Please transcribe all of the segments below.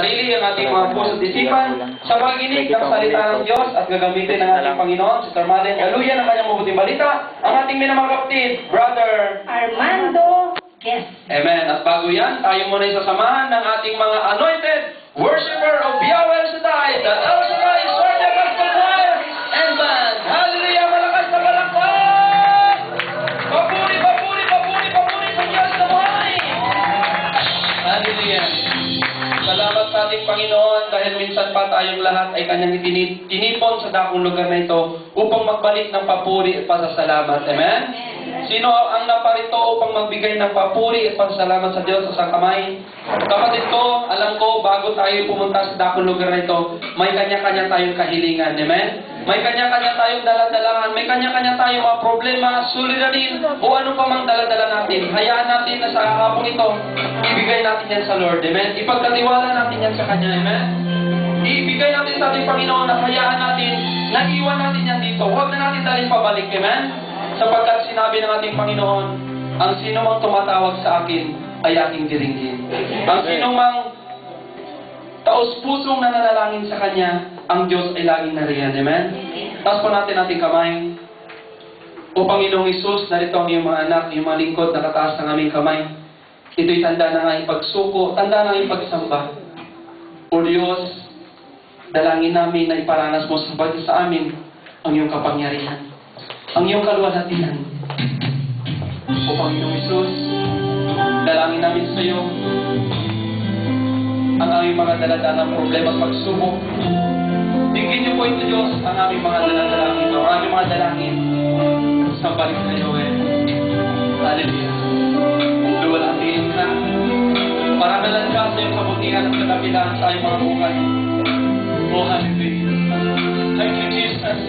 sarili, ang ating mga puso at isipan sa paginig ng salita ng Diyos at gagamitin ng ating Panginoon si Carmalen Galuya ng kanyang mabuting balita, ang ating minamagapatid, Brother Armando Guest. Amen. At bago yan, tayo muna isasamahan ng ating mga anointed worshiper of Yahweh El Shaddai, the El Shaddai Sordia Gospel Choir and Band. Hallelujah! Malakas na palakpak! Papuri, papuri, papuri, papuri sa Diyos na buhay! Hallelujah! Salamat sa ating Panginoon dahil minsan pa tayong lahat ay kanyang tinipon sa dakong lugar na ito upang magbalik ng papuri at pasasalamat. Amen? Sino ang naparito upang magbigay ng papuri at pasasalamat sa Diyos sa kamay? Kapatid ko, alam ko, bago tayo pumunta sa dakong lugar na ito, may kanya-kanya tayong kahilingan. Amen? May kanya-kanya tayong daladalahan, may kanya-kanya tayong mga problema, suliranin, o ano pa mang daladala natin. Hayaan natin na sa hapong ito, ibigay natin yan sa Lord. Amen? Ipagkatiwala natin yan sa Kanya. Amen? Ibigay natin sa ating Panginoon at hayaan natin na iwan natin yan dito. Huwag na natin dalhin pabalik. Amen? Sapagkat sinabi ng ating Panginoon, ang sino mang tumatawag sa akin ay aking diringgin. Ang sino mang taos-pusong nananalangin sa Kanya, ang Diyos ay laging nariyan. Amen? Taas po natin ating kamay. O Panginoong Isus, narito ang iyong mga anak, iyong mga lingkod, nakataas ng aming kamay. Ito'y tanda ng aming pagsuko, tanda ng aming pagsamba. O Diyos, dalangin namin na iparanas mo sa amin ang iyong kapangyarihan, ang iyong kaluwalhatian. O Panginoong Isus, dalangin namin sa iyo ang aming mga daladalang problema at pagsubok. Tingin niyo po ito, Diyos, ang aming mga daladalangin, o ang aming mga dalangin sa balik na iyo. Hallelujah. Luwalhatiin ka. Paramalan ka sa iyong kabutihan at katapilan sa aming mga buhay. Oh, hallelujah. Thank you, Jesus.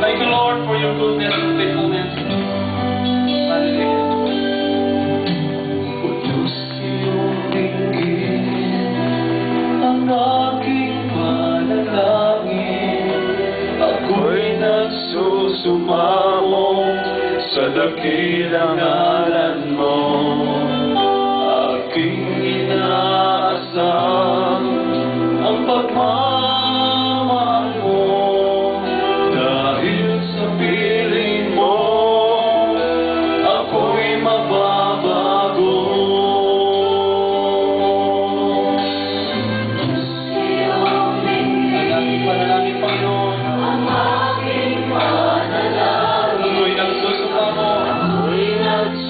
Thank you, Lord, for your goodness and faithfulness. Hallelujah. Diyos, iyong dinggin ang aking panalangin. Ako'y nagsusumamo sa dakilang ngalan mo. Aking inaasam ang pagmamahal mo. Dahil sa piling mo, ako'y mababago. Ang ating panalangin, Panginoon. Ang aking panalangin. Ako'y nagsusumamo. Ako'y nagsusumamo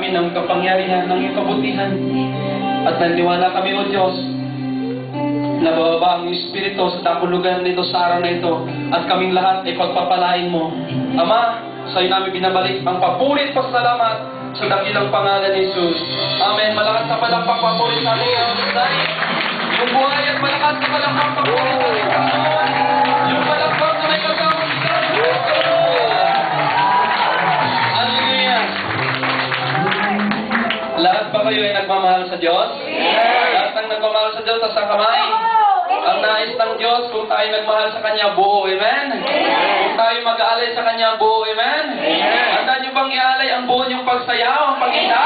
namin ng kapangyarihan, ng iyong kabutihan. At naniniwala kami, O Diyos, na bababa ang Espiritu sa dakulugan nito sa araw na ito at kaming lahat ay pagpapalain mo. Ama, sa iyo namin binabalik ang papuri at pasalamat sa dakilang pangalan ni Jesus. Amen. Malakas na palakpak papuri sa ating Panginoon. Yung buhay at malakas na palakpak papuri sa ating Panginoon. Yung palakpak na may kasama kita. Hallelujah. Lahat ba kayo ay nagmamahal sa Diyos? Lahat ng nagmamahal sa Diyos sa kamay? Ang nais ng Diyos, kung tayo nagmahal sa Kanya, buo, amen? Kung tayo mag-aalay sa Kanya, buo, amen? Handa niyo bang ialay ang buo niyong pagsayaw, ang pag-ita?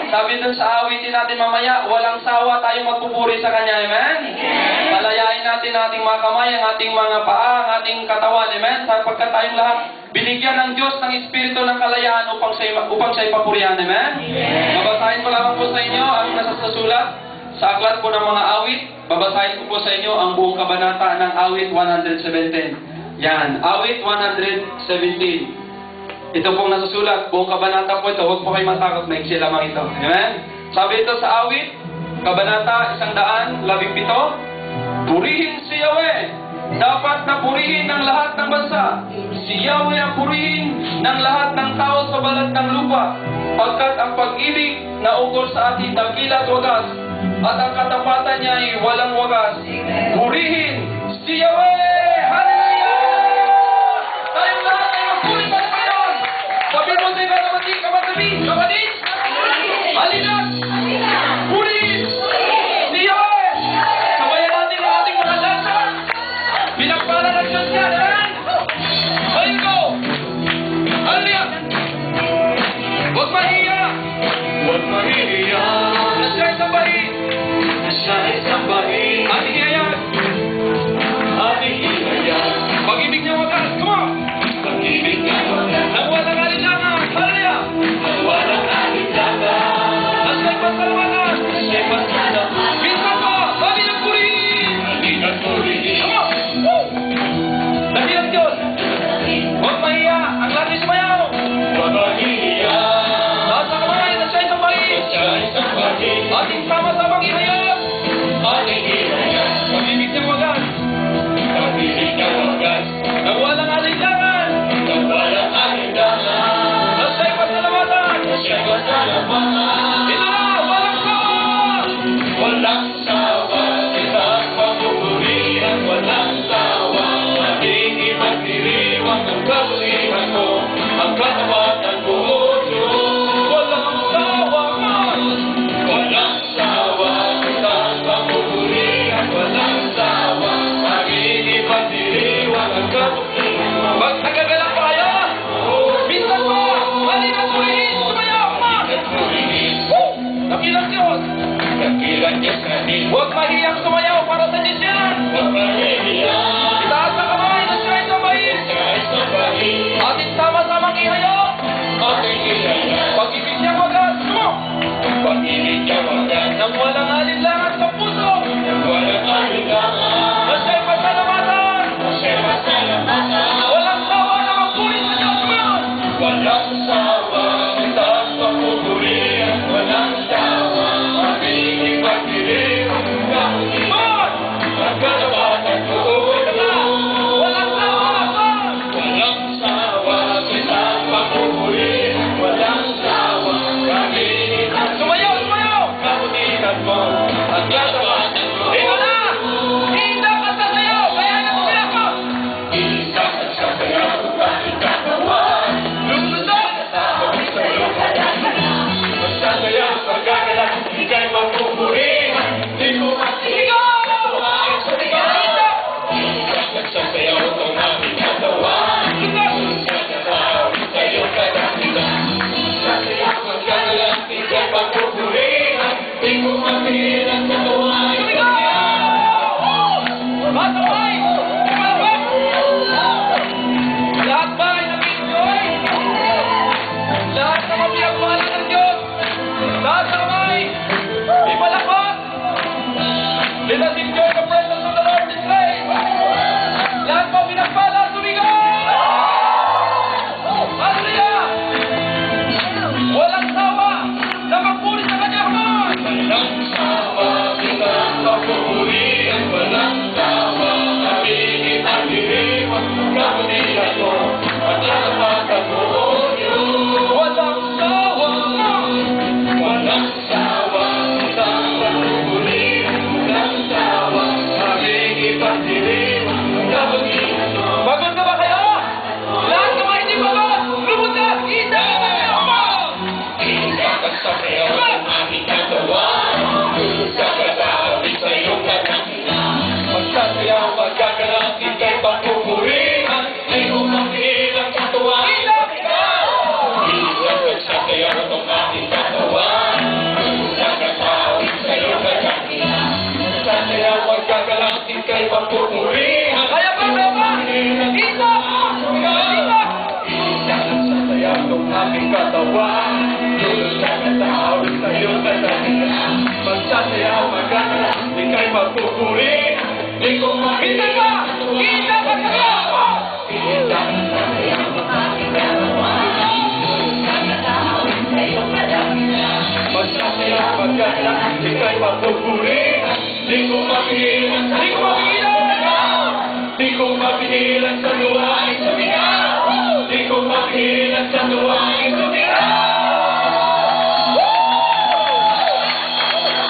Sabi dun sa awitin natin mamaya, walang sawa tayo magpupuri sa Kanya, amen? Palayain natin ating mga kamay, ang ating mga paa, ang ating katawan, amen? Sapagkat tayong lahat, binigyan ng Diyos ng Espiritu ng kalayaan upang siya ipapurihan, amen? Babasahin ko lamang po sa inyo ang nasa sulat sa aklat po ng mga awit. Babasahin ko po sa inyo ang buong kabanata ng awit 117. Yan, awit 117. Ito pong nasusulat, buong kabanata po ito. Huwag po kayo matakot, maiksi lamang ito. Amen? Sabi ito sa awit, kabanata 117, purihin si Yahweh. Dapat na purihin ng lahat ng bansa. Si Yahweh ang purihin ng lahat ng tao sa balat ng lupa. Pagkat ang pag-ibig na ukol sa ating dakila at wagas, at ang katapatan niya ay walang wagas. Purihin si Yahweh! Hallelujah! Tayong lahat ay magpuri pa sa Panginoon. Sabi mo sa iba kapatid, kapatid! Halina! Purihin si Yahweh! Sabayan natin ang ating mga lansa. Pinagpala ng Diyos niya. Ayun ko! Hallelujah! Huwag mahiya! Huwag mahihiya Na siya ay sambahin. na siya ay sambahin. Ating iyan. papuri. Kaya pa, kaya pa! Dito! Dito! Sasaya ng aking katawan. Tulad ka na tao sa iyong katanya. Magsasayaw magana, ika'y magpupuri. Di ko Kita pa! Kita pa sa Magsasayaw magana, ika'y magpupuri. Di ko mapigilan, Di ko mapigilan! di ko mapigilan sa luwaing sumigaw. Di ko mapigilan sa luwaing sumigaw.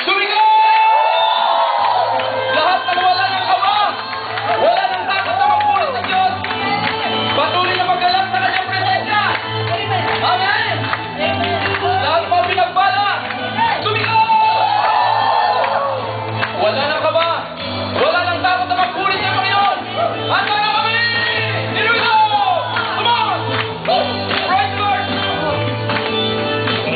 Sumigaw! Lahat ng wala ng kaba, wala ng takot na magpulit sa Diyos, patuloy na maggalak sa kanyang presensya. Amen! Lahat mga pinagbala, sumigaw! Wala ng kaba, wala ng takot na magpulit sa Panginoon. Handa na kami! Here we go! Come on! Praise the Lord!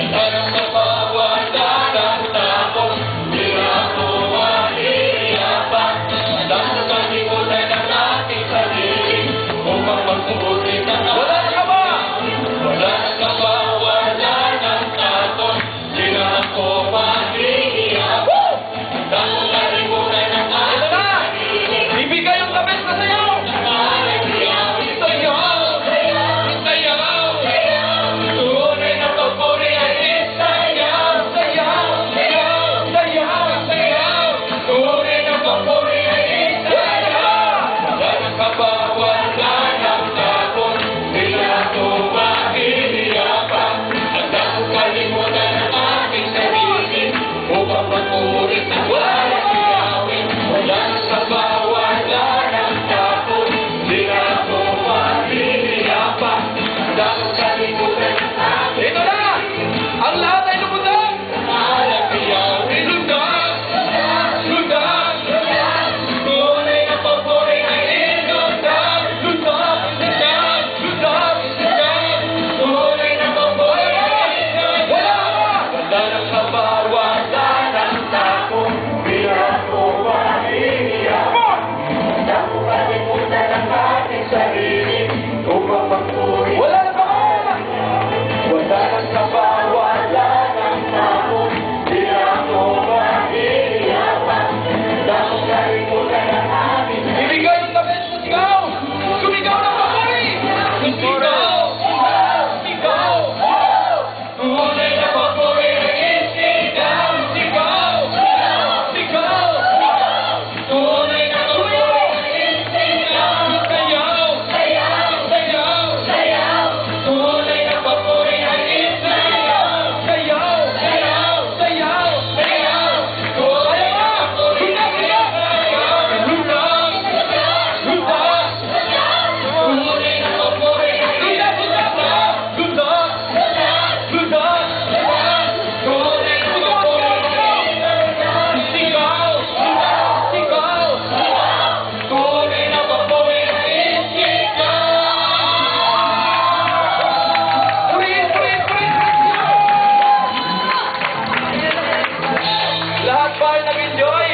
Para sa bawat dagat tapos, di na ako maiiyapan. Dahil kalimutan ang ating sarili, upang magpupuri ka na. Wala ng kaba! Wala nang kaba, wala nang takot, di na ako maiiyapan. Dahil kalimutan ang Ito ating na! sarili, Ibigay yung tabes na sa'yo! tunay na papuri ay isayaw, sayaw, sayaw, sayaw, sayaw. Tunay na papuri ay isayaw. Wala nang kaba, wala nang takot, di na ako mahihirapan. Handa kong kalimutan ang aking sarili, upang magpuri ng walang iyawin. Wala nang kaba, wala nang takot, di na ako mahihirapan. Handa kong kalimutan ang aking Ito na! Ang lahat ay lumutang! walang iyawin. Lundag, lundag, tunay na papuri ay ilundag. Lundag, lundag, lundag, lundag, tunay na papuri ay ilundag. Wala nang kaba, wala nang takot, di na ako mahihiyapan. Handa kong kalimutan ang aking sarili, upang magpuri. Wala na ba? Wala nang kaba, wala nang takot, di na ako mahihirapan. Handa kong kalimutan ang aking sarili. Ibigay yung tabes na sigaw! Sumigaw ng papuri! Sigaw! Sigaw! Tunay na papuri ay isigaw! Sigaw! Sigaw! Tunay na papuri ay isigaw! Sayaw! Sayaw! Sayaw! Tunay na papuri ay isigaw! Sayaw! Sayaw! Sayaw! Sayaw! Tunay na papuri ay isigaw! Lundag! Lundag! Tunay na papuri ay isigaw! Lundag! Lundag! Tunay na papuri ay isigaw! Sigaw! Tunay na papuri ay isigaw! Purihin, purihin, purihin! Lahat ba ay nag-enjoy?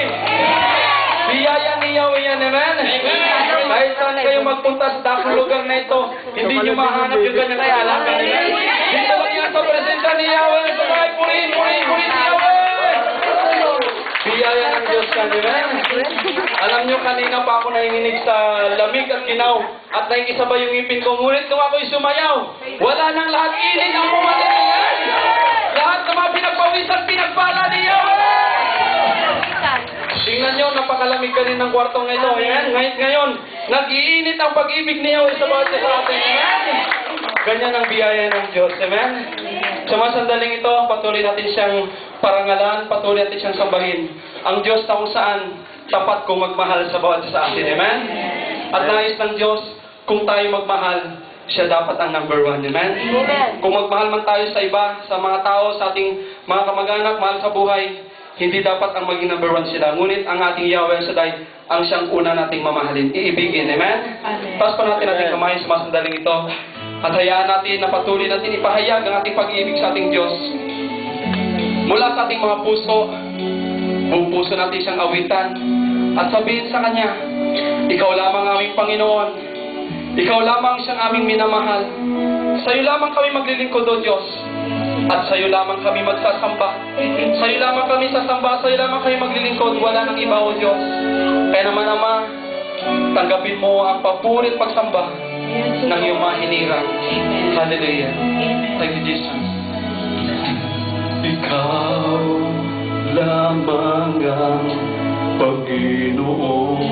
Biyaya ni Yahweh yan, amen? Kahit saan kayo magpunta sa dakong lugar na ito, hindi nyo mahanap yung kanyang kaalaman. Dito lang yan sa presensya ni Yahweh. Sabay, purihin, purihin, purihin ni Yahweh! Biyaya ng Diyos yan, amen? Alam nyo, kanina pa ako nahinginig sa lamig at ginaw at nakikisabay yung ngipin ko. Ngunit nung ako'y sumayaw, wala nang lahat init ang pumalit na yan. Lahat ng mga pinagpawisan, pinagpala ni Yahweh! Tingnan nyo, napakalamig ka rin ng kwartong ito. Ayan, ngayon, nag-iinit ang pag-ibig ni Yahweh sa bawat isa sa atin. Amen? Ganyan ang biyaya ng Diyos. Amen? Sa mga sandaling ito, patuloy natin siyang parangalan, patuloy natin siyang sambahin. Ang Diyos na kung saan tapat kung magmahal sa bawat isa sa atin. Amen? At nais ng Diyos, kung tayo magmahal, siya dapat ang number one. Amen? Kung magmahal man tayo sa iba, sa mga tao, sa ating mga kamag-anak, mahal sa buhay, hindi dapat ang maging number one sila. Ngunit ang ating Yahweh Shaddai ang siyang una nating mamahalin, iibigin. Amen? Taas pa natin ating kamay sa mga sandaling ito. At hayaan natin na patuloy natin ipahayag ang ating pag-ibig sa ating Diyos. Mula sa ating mga puso, buong puso natin siyang awitan. At sabihin sa Kanya, Ikaw lamang aming Panginoon. Ikaw lamang siyang aming minamahal. Sa iyo lamang kami maglilingkod, O Diyos. At sa iyo lamang kami magsasamba. Sa iyo lamang kami sasamba. Sa iyo lamang kami maglilingkod. Wala nang iba, O Diyos. Kaya naman, Ama, tanggapin mo ang papuri at pagsamba ng iyong mga hinirang. Hallelujah. Thank you, Jesus. Ikaw lamang ang Panginoon.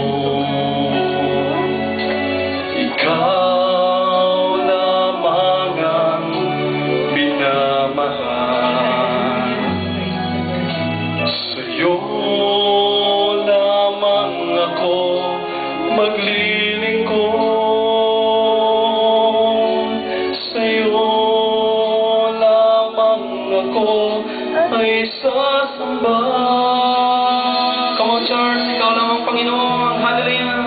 Ikaw lamang ang minamahal. Sa'yo lamang ako maglilingkod. Sa'yo lamang ako ay sasamba. Come on, church. Ikaw lamang Panginoon. Hallelujah.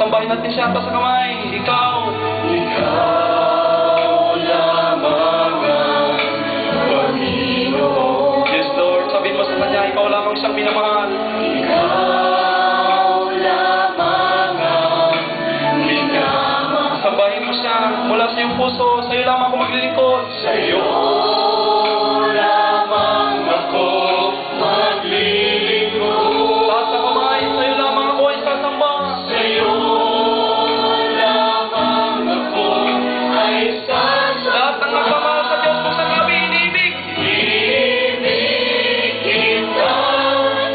Sambahin natin siya pa sa kamay. Ikaw. Ikaw lamang ang Panginoon. Yes, Lord. Sabihin mo sa Kanya, ikaw lamang siyang minamahal. Ikaw lamang ang minamahal. Sambahin mo siya mula sa iyong puso. Sa iyo lamang ako maglilingkod. Sa'yo lamang ako maglilingkod. Lahat sa kamay, sa iyo lamang ako ay sasamba. Sa'yo lamang ako ay sasamba. Lahat ng nagmamahal sa Diyos kung saan kami inibig. Ibig kita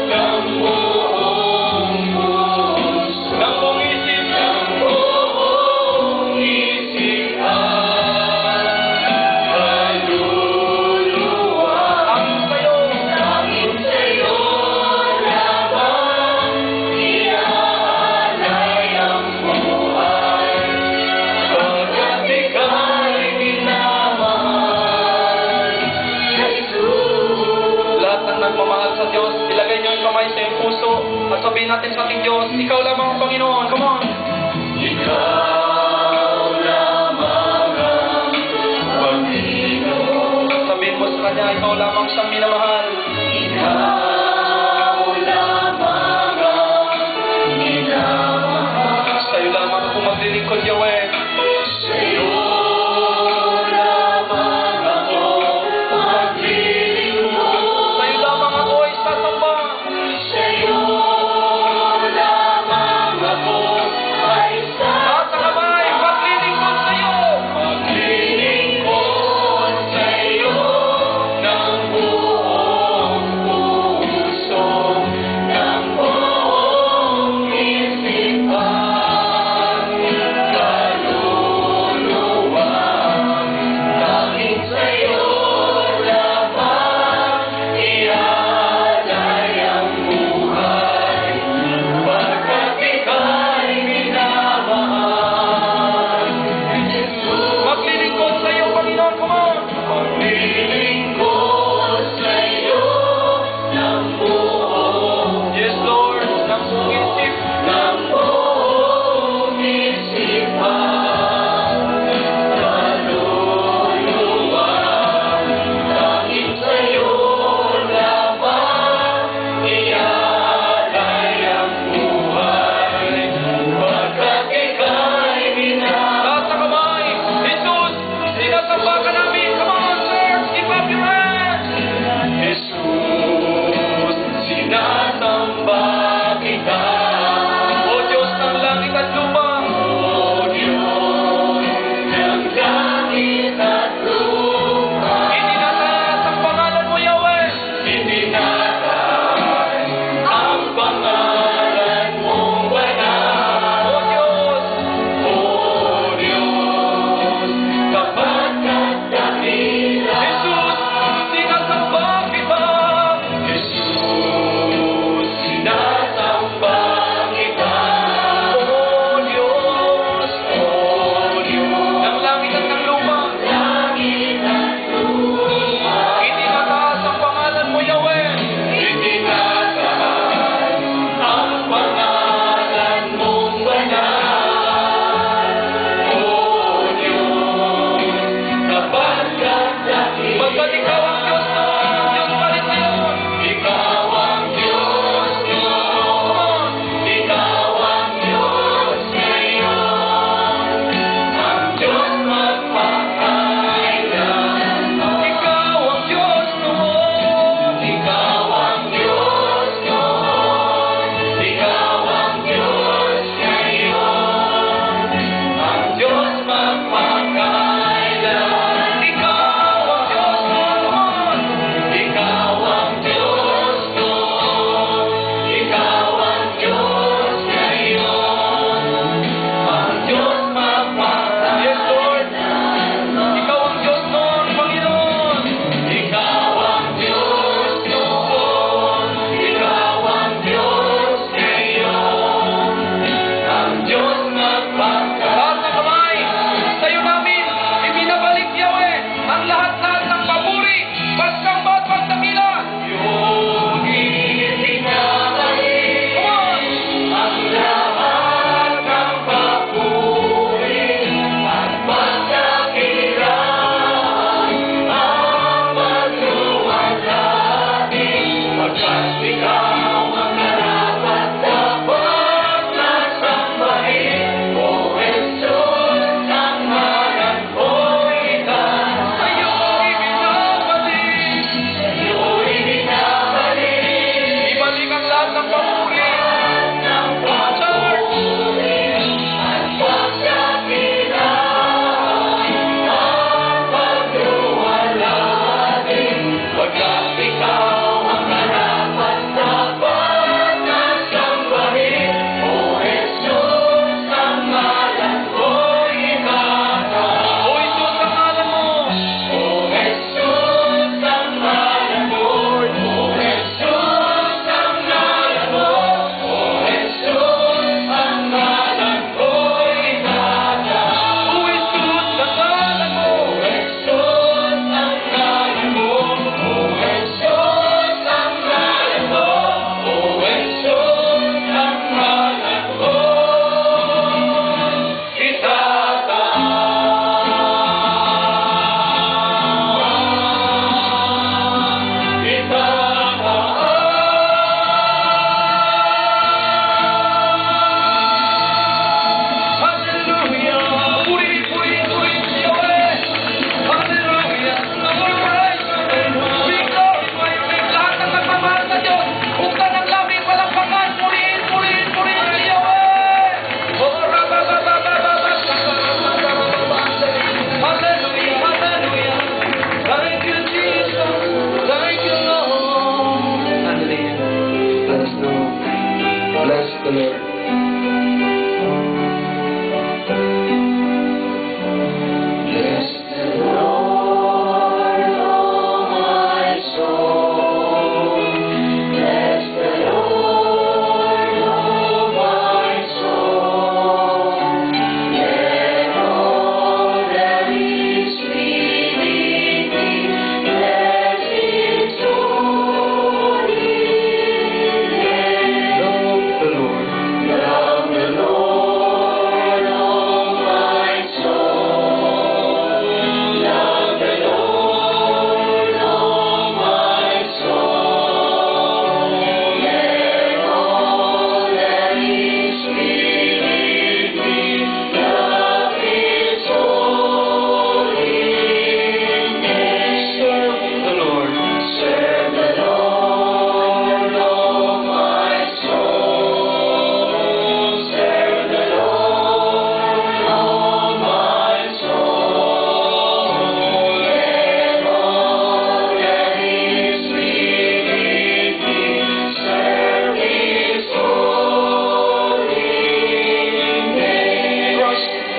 ng buong puso, Ng buong isip. ng buong isip at kaluluwa. Ang sa'yo. Dahil sa'yo lamang iaalay ang buhay, pagkat ika'y minamahal. Jesus. Lahat ng nagmamahal sa Diyos, ilagay niyo yung kamay sa iyong puso at sabihin natin sa ating Diyos, ikaw lamang ang Panginoon. Come on. Ikaw lamang ang Panginoon. Sabihin mo sa Kanya, ikaw lamang siyang minamahal. Ikaw lamang ang minamahal. Sa iyo lamang ako maglilingkod, Yahweh. Sa'yo lamang ako maglilingkod. Sa iyo lamang ako ay sasamba. Sa'yo lamang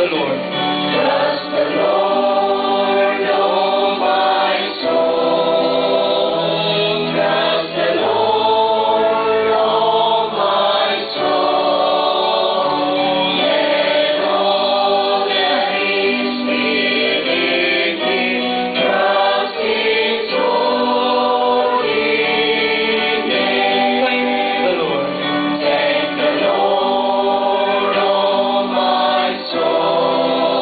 the Lord. Trust the Lord, oh my soul. Trust the Lord, oh my soul. Let all that is within me trust His holy name. Thank the Lord. Thank the Lord, oh my soul.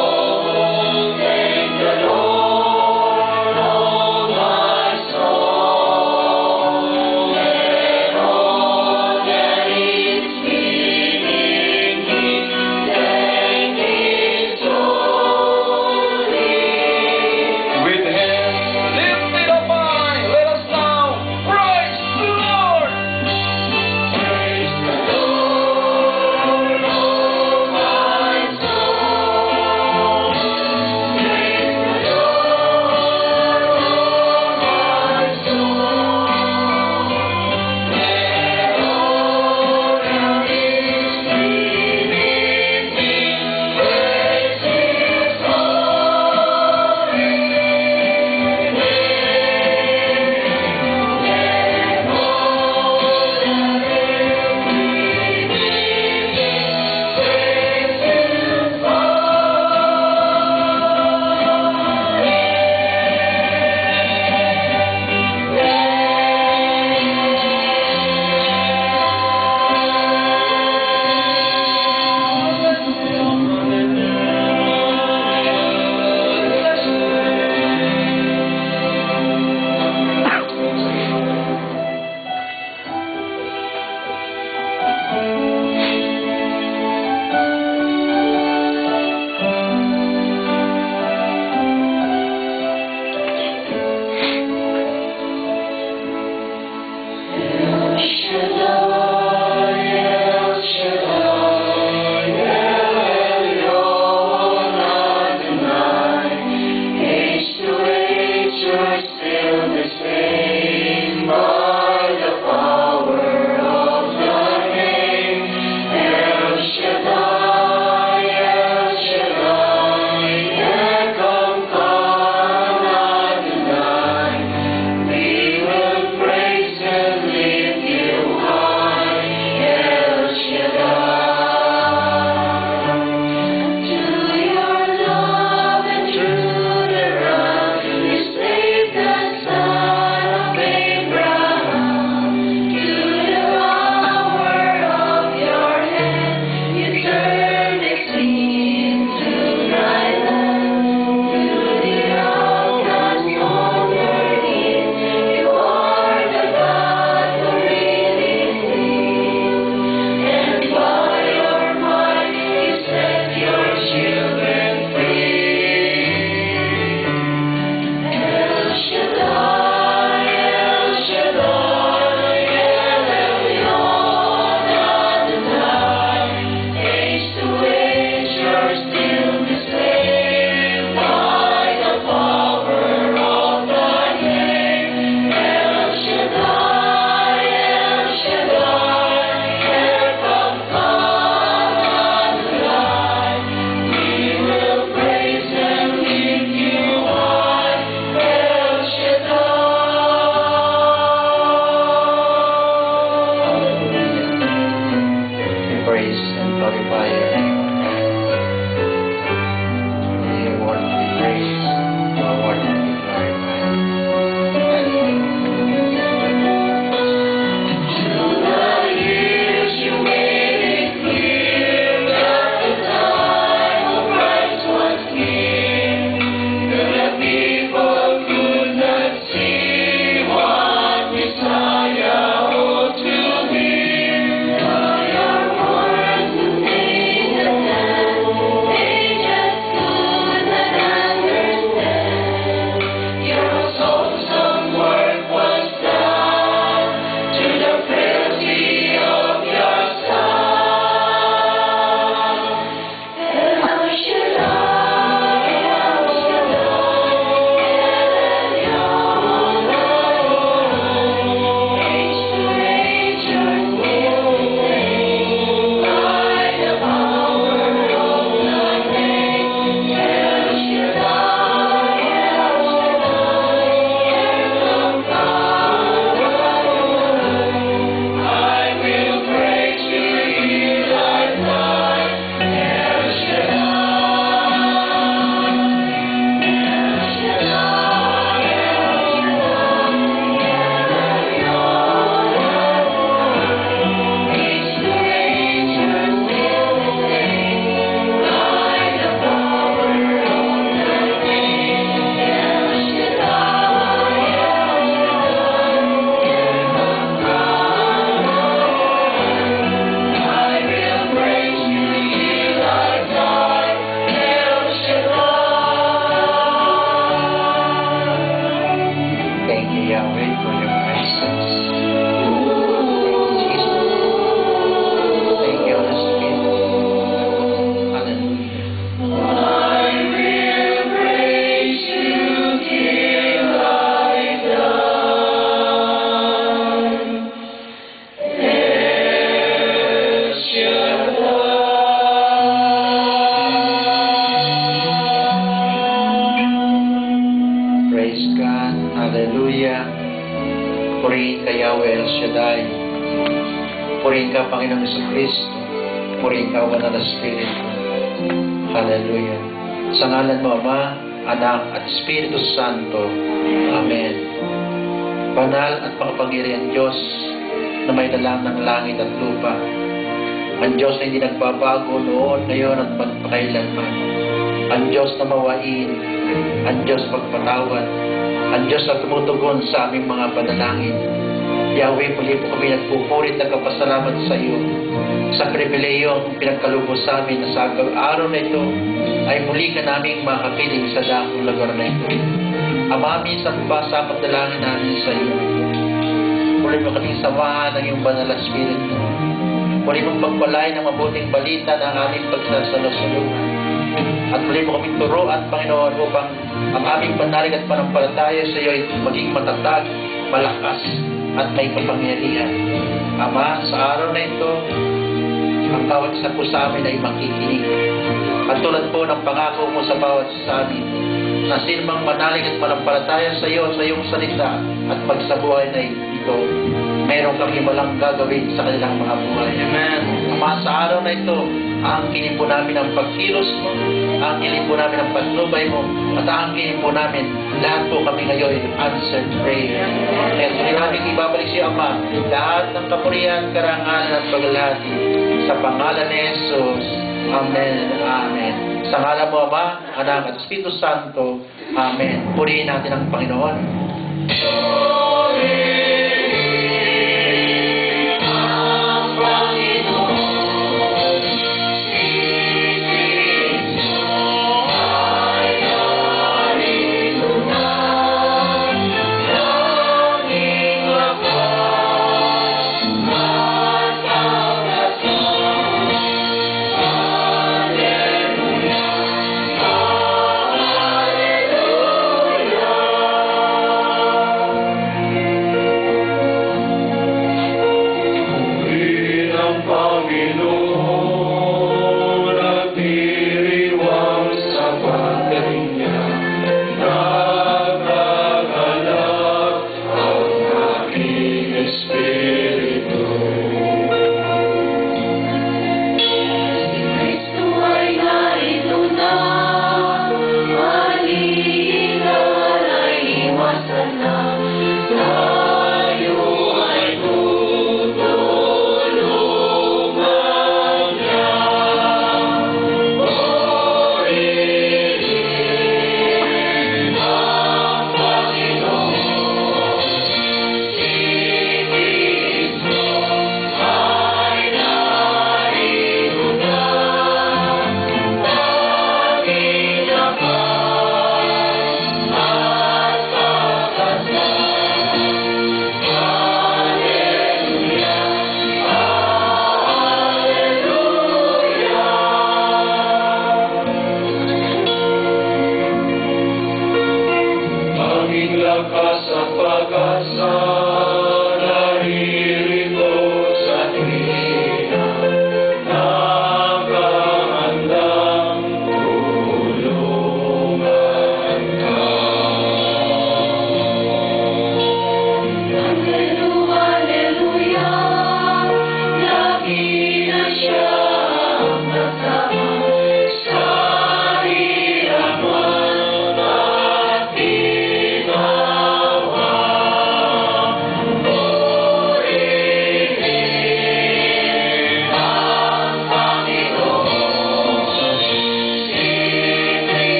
Shaddai. Purihin ka, Panginoong Jesucristo. Purihin ka, Banal na Espiritu. Hallelujah. Sa ngalan mo, Ama, Anak, at Espiritu Santo. Amen. Banal at makapangyarihan Diyos na may dalang ng langit at lupa. Ang Diyos na hindi nagbabago noon, ngayon at magpakailanman. Ang Diyos na mawain, ang Diyos magpatawad, ang Diyos na tumutugon sa aming mga panalangin. Yahweh, muli po kami nagpupurit ng kapasalamat sa iyo sa pribilehiyong pinagkalubos sa amin na sa araw na ito ay muli ka naming makapiling sa dakong lugar na ito. Ama, minsan pa sa pagdalangin namin sa iyo. Muli mo kaming samahan ng iyong banal na Espiritu. Muli mong pagpalay ng mabuting balita ng aming pagsasalusulungan. At muli mo kaming turuan, Panginoon, upang ang aming panalig at panampalataya sa iyo ay maging matatag, malakas, at may kapangyarihan. Ama, sa araw na ito, ang bawat isa po sa amin ay makikinig. At tulad po ng pangako mo sa bawat isa sa amin, na sinumang manalig at manampalataya sa iyo, sa iyong salita, at magsabuhay na ito, mayroon kang himalang gagawin sa kanilang mga buhay. Amen. Ama, sa araw na ito, aangkinin po namin ang pagkilos mo, aangkinin po namin ang patnubay mo, at aangkinin po namin lahat po kami ngayon answered prayer. Kaya sulit namin ibabalik si Ama, lahat ng kapurihan, karangalan at paglalahati sa pangalan ni Jesus. Amen. Amen. Sa ngalan mo, Ama, Anak at Espiritu Santo. Amen. Purihin natin ang Panginoon.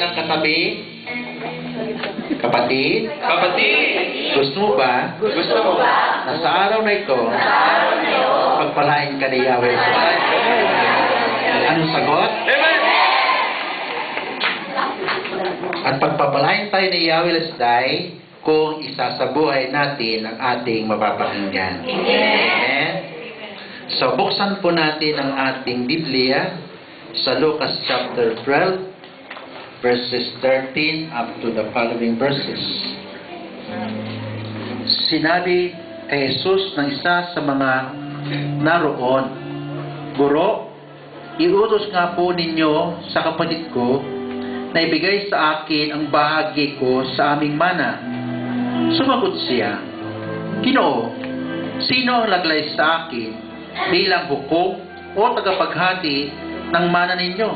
kang katabi? Kapatid? Kapatid, Gusto mo ba? gusto mo ba? Na sa araw na ito, pagpalain ka ni Yahweh. Anong sagot? Amen! At pagpapalain tayo ni Yahweh Lasday kung isasabuhay natin ang ating mapapakinggan. Amen? So, buksan po natin ang ating Biblia sa Lucas chapter 12, verses 13 up to the following verses. Sinabi kay Jesus ng isa sa mga naroon, Guro, iutos nga po ninyo sa kapatid ko na ibigay sa akin ang bahagi ko sa aming mana. Sumagot siya, Ginoo, sino ang laglay sa akin bilang hukom o tagapaghati ng mana ninyo?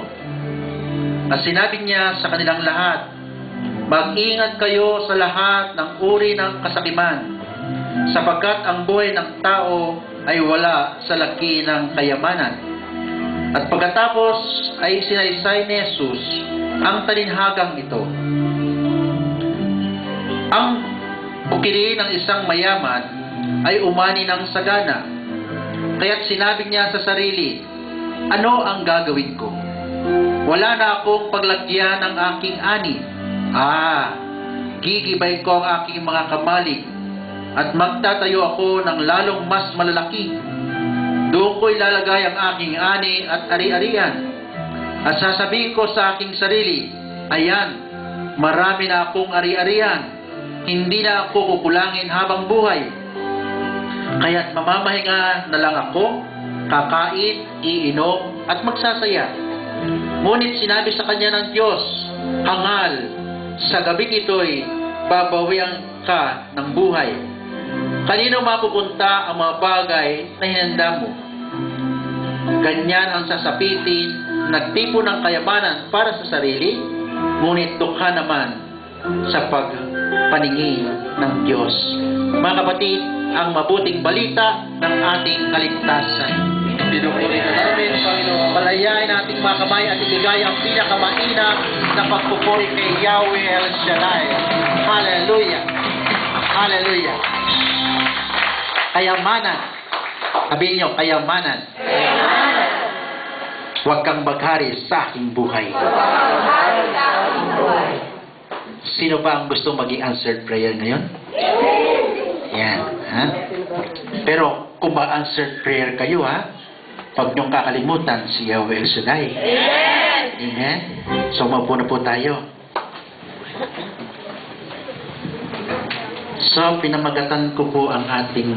At sinabi niya sa kanilang lahat, mag-ingat kayo sa lahat ng uri ng kasakiman, sapagkat ang buhay ng tao ay wala sa laki ng kayamanan. At pagkatapos ay sinaysay ni Jesus ang talinhagang ito. Ang bukiri ng isang mayaman ay umani ng sagana, kaya't sinabi niya sa sarili, ano ang gagawin ko? Wala na akong paglagyan ng aking ani. Gigibay ko ang aking mga kamalig at magtatayo ako ng lalong mas malalaki. Doon ko ilalagay ang aking ani at ari-arian. At sasabihin ko sa aking sarili, ayan, marami na akong ari-arian. Hindi na ako kukulangin habang buhay. Kaya't mamamahinga na lang ako, kakain, iinom, at magsasaya. Ngunit sinabi sa kanya ng Diyos, hangal, sa gabing ito'y babawian ka ng buhay. Kanino mapupunta ang mga bagay na hinanda mo? Ganyan ang sasapitin, nagtipo ng kayamanan para sa sarili, ngunit dukha naman sa pagpaningin ng Diyos. Mga kapatid, ang mabuting balita ng ating kaligtasan. Pinupuri ka namin, Panginoon. Palayain nating mga kamay at ibigay ang pinakamainam na pagpupuri kay Yahweh El Shaddai. Hallelujah! Hallelujah! Kayamanan. Sabihin niyo, kayamanan. Huwag kang maghari sa aking buhay. Sino pa ang gusto maging answered prayer ngayon? Yan. Ha? Pero kung ma-answered prayer kayo, huwag niyong kakalimutan si Yahweh El Shaddai. Amen! Amen? So, maupo na po tayo. So, pinamagatan ko po ang ating